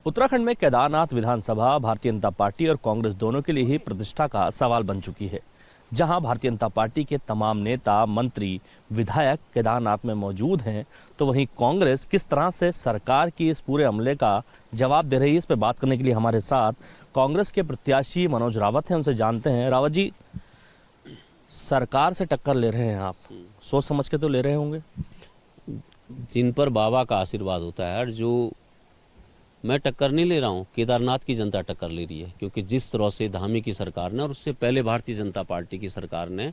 उत्तराखंड में केदारनाथ विधानसभा भारतीय जनता पार्टी और कांग्रेस दोनों के लिए ही प्रतिष्ठा का सवाल बन चुकी है। जहां भारतीय जनता पार्टी के तमाम नेता, मंत्री, विधायक केदारनाथ में मौजूद हैं, तो वहीं कांग्रेस किस तरह से सरकार की इस पूरे हमले का जवाब दे रही है। इस पर बात करने के लिए हमारे साथ कांग्रेस के प्रत्याशी मनोज रावत हैं, उनसे जानते हैं। रावत जी, सरकार से टक्कर ले रहे हैं आप, सोच समझ के तो ले रहे होंगे। जिन पर बाबा का आशीर्वाद होता है, और जो मैं टक्कर नहीं ले रहा हूँ, केदारनाथ की जनता टक्कर ले रही है। क्योंकि जिस तरह से धामी की सरकार ने और उससे पहले भारतीय जनता पार्टी की सरकार ने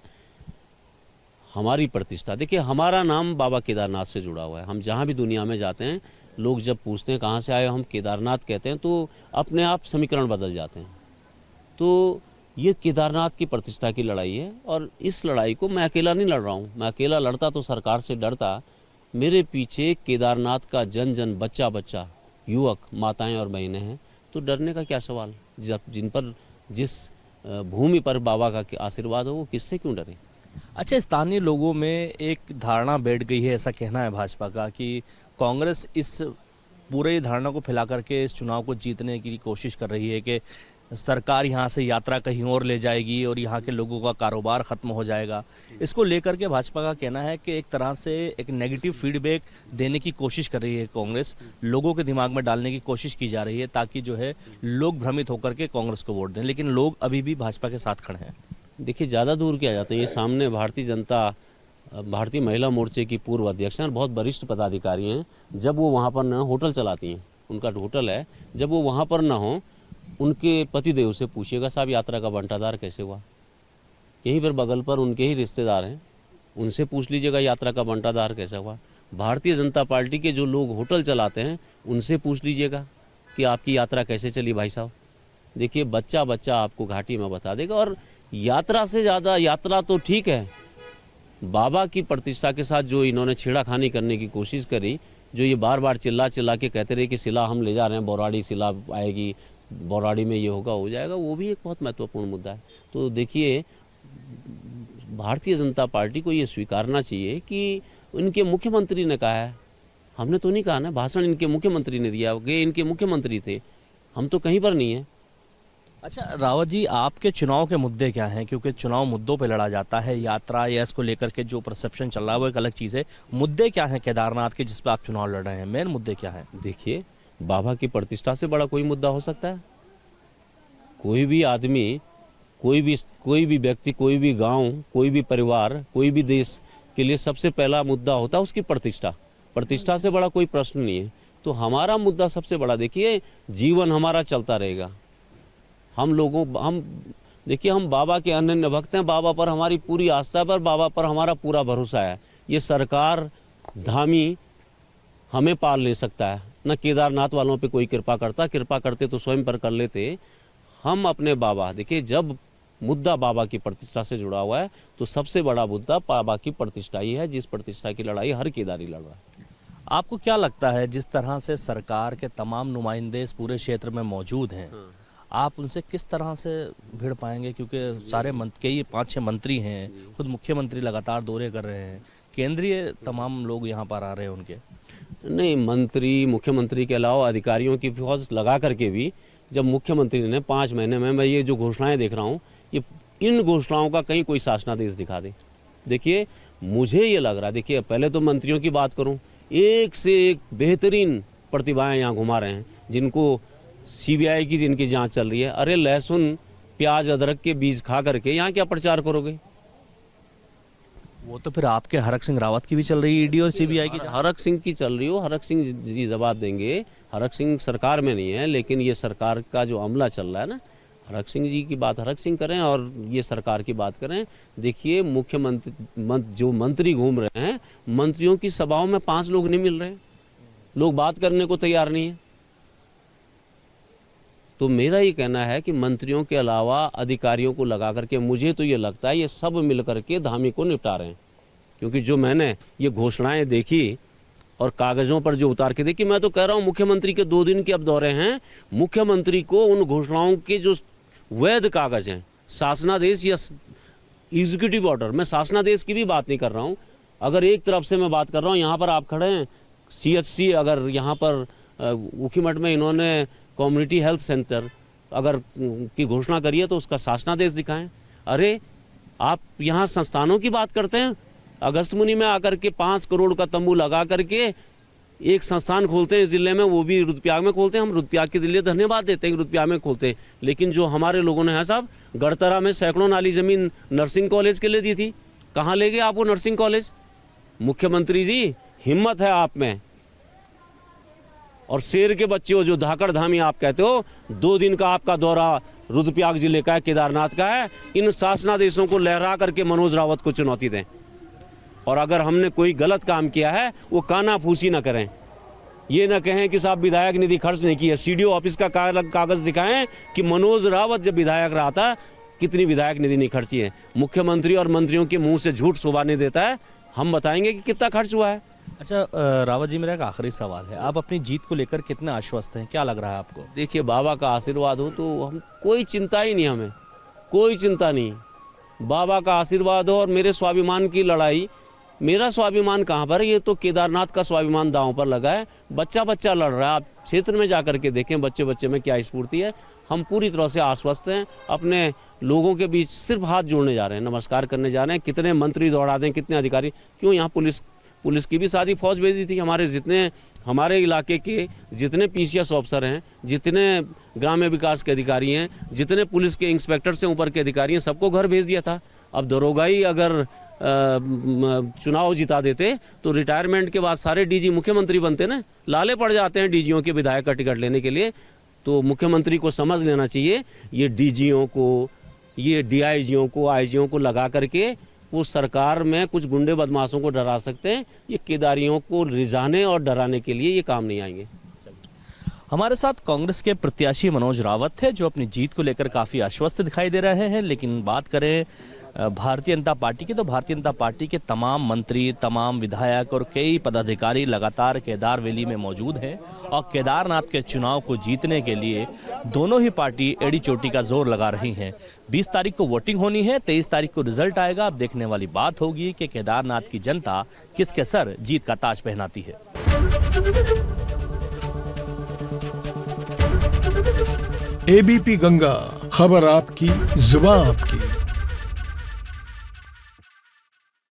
हमारी प्रतिष्ठा, देखिए हमारा नाम बाबा केदारनाथ से जुड़ा हुआ है। हम जहाँ भी दुनिया में जाते हैं, लोग जब पूछते हैं कहाँ से आए, हम केदारनाथ कहते हैं तो अपने आप समीकरण बदल जाते हैं। तो ये केदारनाथ की प्रतिष्ठा की लड़ाई है, और इस लड़ाई को मैं अकेला नहीं लड़ रहा हूँ। मैं अकेला लड़ता तो सरकार से डरता। मेरे पीछे केदारनाथ का जन जन, बच्चा बच्चा, युवक, माताएं और बहनें हैं, तो डरने का क्या सवाल। जब जिन पर, जिस भूमि पर बाबा का आशीर्वाद हो, वो किससे क्यों डरे। अच्छा, स्थानीय लोगों में एक धारणा बैठ गई है, ऐसा कहना है भाजपा का, कि कांग्रेस इस पूरे धारणा को फैला करके इस चुनाव को जीतने की कोशिश कर रही है कि सरकार यहाँ से यात्रा कहीं और ले जाएगी और यहाँ के लोगों का कारोबार ख़त्म हो जाएगा। इसको लेकर के भाजपा का कहना है कि एक तरह से एक नेगेटिव फीडबैक देने की कोशिश कर रही है कांग्रेस, लोगों के दिमाग में डालने की कोशिश की जा रही है ताकि जो है लोग भ्रमित होकर के कांग्रेस को वोट दें, लेकिन लोग अभी भी भाजपा के साथ खड़े हैं। देखिए, ज़्यादा दूर क्या जाते हैं, ये सामने भारतीय महिला मोर्चे की पूर्व अध्यक्ष हैं और बहुत वरिष्ठ पदाधिकारी हैं। जब वो वहाँ पर न होटल चलाती हैं, उनका होटल है, जब वो वहाँ पर ना हो, उनके पतिदेव से पूछिएगा साहब यात्रा का बंटाधार कैसे हुआ। यहीं पर बगल पर उनके ही रिश्तेदार हैं, उनसे पूछ लीजिएगा यात्रा का बंटाधार कैसा हुआ। भारतीय जनता पार्टी के जो लोग होटल चलाते हैं, उनसे पूछ लीजिएगा कि आपकी यात्रा कैसे चली भाई साहब। देखिए, बच्चा बच्चा आपको घाटी में बता देगा। और यात्रा से ज़्यादा, यात्रा तो ठीक है, बाबा की प्रतिष्ठा के साथ जो इन्होंने छेड़ाखानी करने की कोशिश करी, जो ये बार बार चिल्ला चिल्ला के कहते रहे कि शिला हम ले जा रहे हैं, बौराड़ी शिला आएगी, बौराड़ी में ये होगा, हो जाएगा, वो भी एक बहुत महत्वपूर्ण मुद्दा है। तो देखिए, भारतीय जनता पार्टी को ये स्वीकारना चाहिए कि इनके मुख्यमंत्री ने कहा है, हमने तो नहीं कहा ना, भाषण इनके मुख्यमंत्री ने दिया, ये इनके मुख्यमंत्री थे, हम तो कहीं पर नहीं है। अच्छा रावत जी, आपके चुनाव के मुद्दे क्या हैं? क्योंकि चुनाव मुद्दों पे लड़ा जाता है, यात्रा या इसको लेकर के जो परसेप्शन चल रहा है वो एक अलग चीज़ है। मुद्दे क्या हैं केदारनाथ के जिस पर आप चुनाव लड़ रहे हैं? मेन मुद्दे क्या हैं? देखिए, बाबा की प्रतिष्ठा से बड़ा कोई मुद्दा हो सकता है? कोई भी आदमी, कोई भी व्यक्ति, कोई भी गांव, कोई भी परिवार, कोई भी देश के लिए सबसे पहला मुद्दा होता है उसकी प्रतिष्ठा। प्रतिष्ठा से बड़ा कोई प्रश्न नहीं है। तो हमारा मुद्दा सबसे बड़ा, देखिए, जीवन हमारा चलता रहेगा। देखिए, हम बाबा के अनन्य भक्त हैं, बाबा पर हमारी पूरी आस्था पर, बाबा पर हमारा पूरा भरोसा है। ये सरकार धामी हमें पाल ले सकता है, न केदारनाथ वालों पे कोई कृपा करता। कृपा करते तो स्वयं पर कर लेते। हम अपने बाबा, देखिए, जब मुद्दा बाबा की प्रतिष्ठा से जुड़ा हुआ है तो सबसे बड़ा मुद्दा बाबा की प्रतिष्ठा ही है, जिस प्रतिष्ठा की लड़ाई हर केदारी लड़ रहा है। आपको क्या लगता है, जिस तरह से सरकार के तमाम नुमाइंदे इस पूरे क्षेत्र में मौजूद हैं, आप उनसे किस तरह से भिड़ पाएंगे? क्योंकि सारे कई 5-6 मंत्री हैं, खुद मुख्यमंत्री लगातार दौरे कर रहे हैं, केंद्रीय तमाम लोग यहाँ पर आ रहे हैं उनके। नहीं, मंत्री, मुख्यमंत्री के अलावा अधिकारियों की फौज लगा करके भी जब मुख्यमंत्री ने 5 महीने में, मैं ये जो घोषणाएं देख रहा हूँ, ये इन घोषणाओं का कहीं कोई शासनादेश दिखा दे। देखिए, मुझे ये लग रहा है, देखिए, पहले तो मंत्रियों की बात करूँ, एक से एक बेहतरीन प्रतिभाएं यहाँ घुमा रहे हैं, जिनको CBI की जिनकी जांच चल रही है। अरे लहसुन, प्याज, अदरक के बीज खा करके यहाँ क्या प्रचार करोगे? वो तो फिर आपके हरक सिंह रावत की भी चल रही है, ED और CBI की। हरक सिंह की चल रही हो, हरक सिंह जी जवाब देंगे। हरक सिंह सरकार में नहीं है, लेकिन ये सरकार का जो अमला चल रहा है ना, हरक सिंह जी की बात हरक सिंह करें और ये सरकार की बात करें। देखिए, मुख्यमंत्री जो मंत्री घूम रहे हैं, मंत्रियों की सभाओं में 5 लोग नहीं मिल रहे, लोग बात करने को तैयार नहीं है। तो मेरा ये कहना है कि मंत्रियों के अलावा अधिकारियों को लगा करके, मुझे तो ये लगता है ये सब मिल करके धामी को निपटा रहे हैं। क्योंकि जो मैंने ये घोषणाएं देखी और कागज़ों पर जो उतार के देखी, मैं तो कह रहा हूँ मुख्यमंत्री के 2 दिन के अब दौरे हैं, मुख्यमंत्री को उन घोषणाओं के जो वैध कागज़ हैं, शासनादेश या एग्जीक्यूटिव ऑर्डर, मैं शासनादेश की भी बात नहीं कर रहा हूँ, अगर एक तरफ से मैं बात कर रहा हूँ, यहाँ पर आप खड़े हैं, CHC, अगर यहाँ पर ऊखीमठ में इन्होंने कम्युनिटी हेल्थ सेंटर अगर की घोषणा करिए तो उसका शासनादेश दिखाएं। अरे आप यहाँ संस्थानों की बात करते हैं, अगस्त मुनि में आकर के 5 करोड़ का तंबू लगा करके एक संस्थान खोलते हैं इस जिले में, वो भी रुद्रप्रयाग में खोलते हैं। हम रुद्रप्रयाग के लिए धन्यवाद देते हैं कि रुद्रप्रयाग में खोलते हैं, लेकिन जो हमारे लोगों ने है साहब, गढ़तरा में सैकड़ों नाली ज़मीन नर्सिंग कॉलेज के लिए दी थी, कहाँ ले गए आप वो नर्सिंग कॉलेज? मुख्यमंत्री जी, हिम्मत है आप में। और शेर के बच्चे हो जो धाकड़ धामी आप कहते हो, 2 दिन का आपका दौरा रुद्रप्रयाग जिले का है, केदारनाथ का है। इन शासनादेशों को लहरा करके मनोज रावत को चुनौती दें, और अगर हमने कोई गलत काम किया है वो कानाफूसी ना करें। ये ना कहें कि साहब विधायक निधि खर्च नहीं की है। सीडीओ ऑफिस का कागज दिखाएं कि मनोज रावत जब विधायक रहा था कितनी विधायक निधि नहीं खर्ची है। मुख्यमंत्री और मंत्रियों के मुंह से झूठ शोभा नहीं देता है, हम बताएंगे कि कितना खर्च हुआ है। अच्छा रावत जी, मेरा एक आखिरी सवाल है, आप अपनी जीत को लेकर कितने आश्वस्त हैं, क्या लग रहा है आपको? देखिए, बाबा का आशीर्वाद हो तो हम कोई चिंता ही नहीं, हमें कोई चिंता नहीं। बाबा का आशीर्वाद हो और मेरे स्वाभिमान की लड़ाई, मेरा स्वाभिमान कहाँ पर है? ये तो केदारनाथ का स्वाभिमान दांव पर लगा है। बच्चा बच्चा लड़ रहा है, आप क्षेत्र में जाकर के देखें बच्चे बच्चे में क्या स्फूर्ति है। हम पूरी तरह से आश्वस्त हैं, अपने लोगों के बीच सिर्फ हाथ जोड़ने जा रहे हैं, नमस्कार करने जा रहे हैं। कितने मंत्री दौड़ा दें, कितने अधिकारी, क्यों यहाँ पुलिस की भी सारी फौज भेजी थी। हमारे इलाके के जितने पीसीएस ऑफिसर हैं, जितने ग्राम्य विकास के अधिकारी हैं, जितने पुलिस के इंस्पेक्टर से ऊपर के अधिकारी हैं, सबको घर भेज दिया था। अब दरोगा ही अगर चुनाव जिता देते तो रिटायरमेंट के बाद सारे डीजी मुख्यमंत्री बनते ना, लाले पड़ जाते हैं डीजीओं के विधायक का टिकट लेने के लिए। तो मुख्यमंत्री को समझ लेना चाहिए, ये डीजीओं को, ये डीआईजीओं को, आईजीओं को लगा करके वो सरकार में कुछ गुंडे बदमाशों को डरा सकते हैं। ये केदारियों को रिझाने और डराने के लिए ये काम नहीं आएंगे। हमारे साथ कांग्रेस के प्रत्याशी मनोज रावत थे, जो अपनी जीत को लेकर काफ़ी आश्वस्त दिखाई दे रहे हैं। लेकिन बात करें भारतीय जनता पार्टी की, तो भारतीय जनता पार्टी के तमाम मंत्री, तमाम विधायक और कई पदाधिकारी लगातार केदार वैली में मौजूद हैं, और केदारनाथ के चुनाव को जीतने के लिए दोनों ही पार्टी एड़ी चोटी का जोर लगा रही हैं। 20 तारीख को वोटिंग होनी है, 23 तारीख को रिजल्ट आएगा। अब देखने वाली बात होगी कि केदारनाथ की जनता किसके सर जीत का ताज पहनाती है। एबीपी गंगा, खबर आपकी, जुबान आपकी।